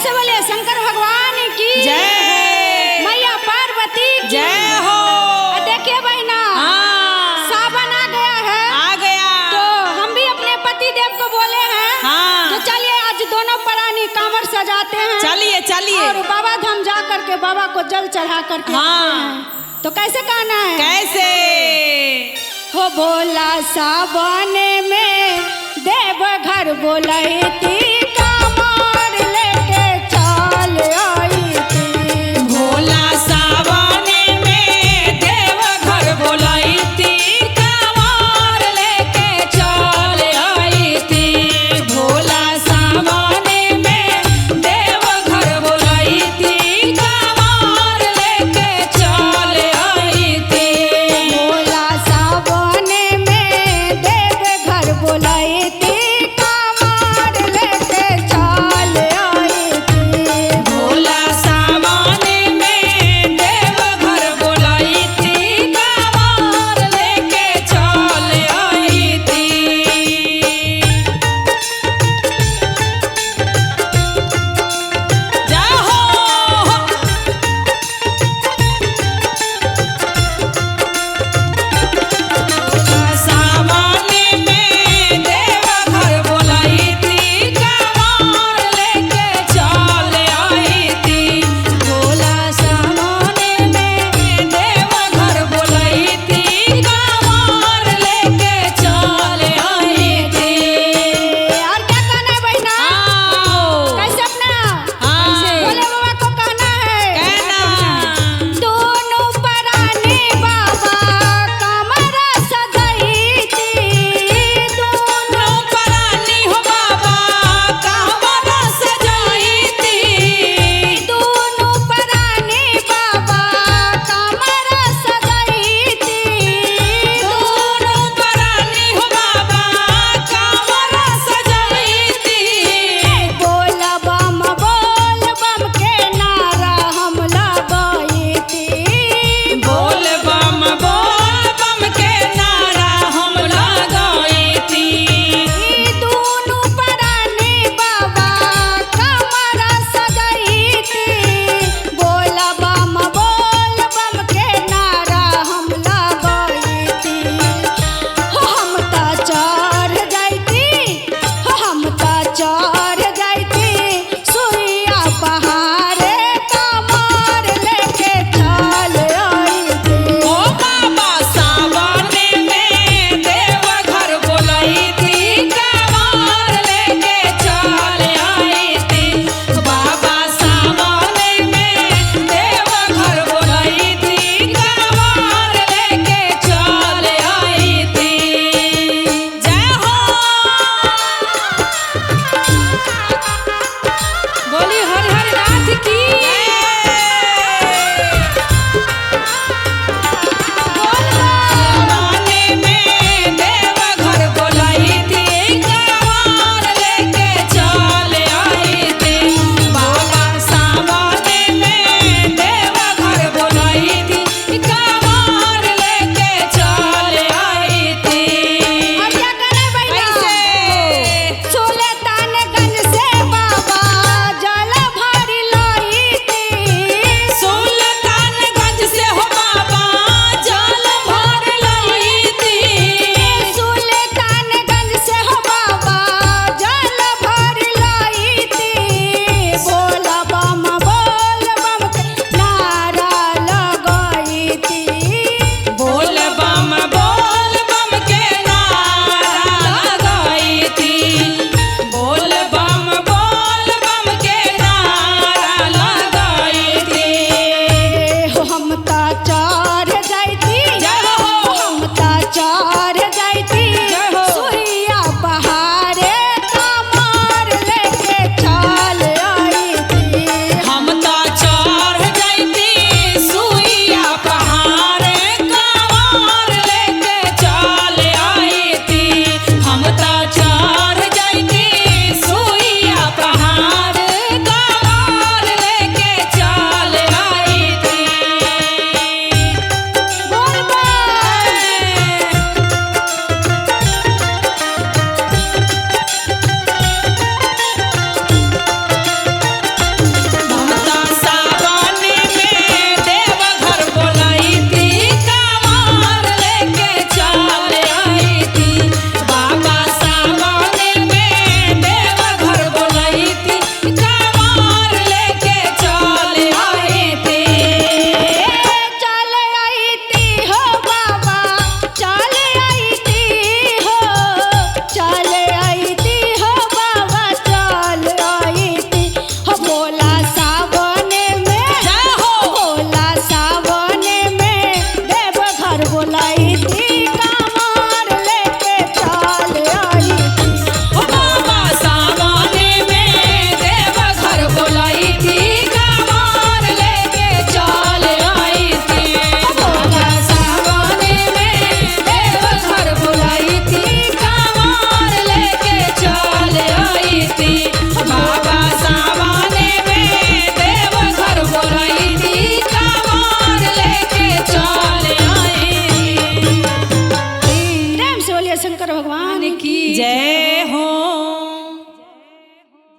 से बोले शंकर भगवान की जय, मैया पार्वती की जय हो। देखिए बहना, सावन आ गया है, आ गया तो हम भी अपने पति देव को बोले हैं तो चलिए आज दोनों प्राणी कांवर सजाते हैं। चलिए चलिए और बाबा धाम जा करके बाबा को जल चढ़ा करके तो कैसे कहना है? कैसे हो भोला सावन में देव घर बोलती कांवर लेके चल आई थी। भोला सावन में देव घर बोलती कांवर लेके चल आई थी। भोला सावन में देव घर बोलती कांवर लेके चल आई थी। भोला सावन में देव घर बोलती कांवर भगवान की जय हो।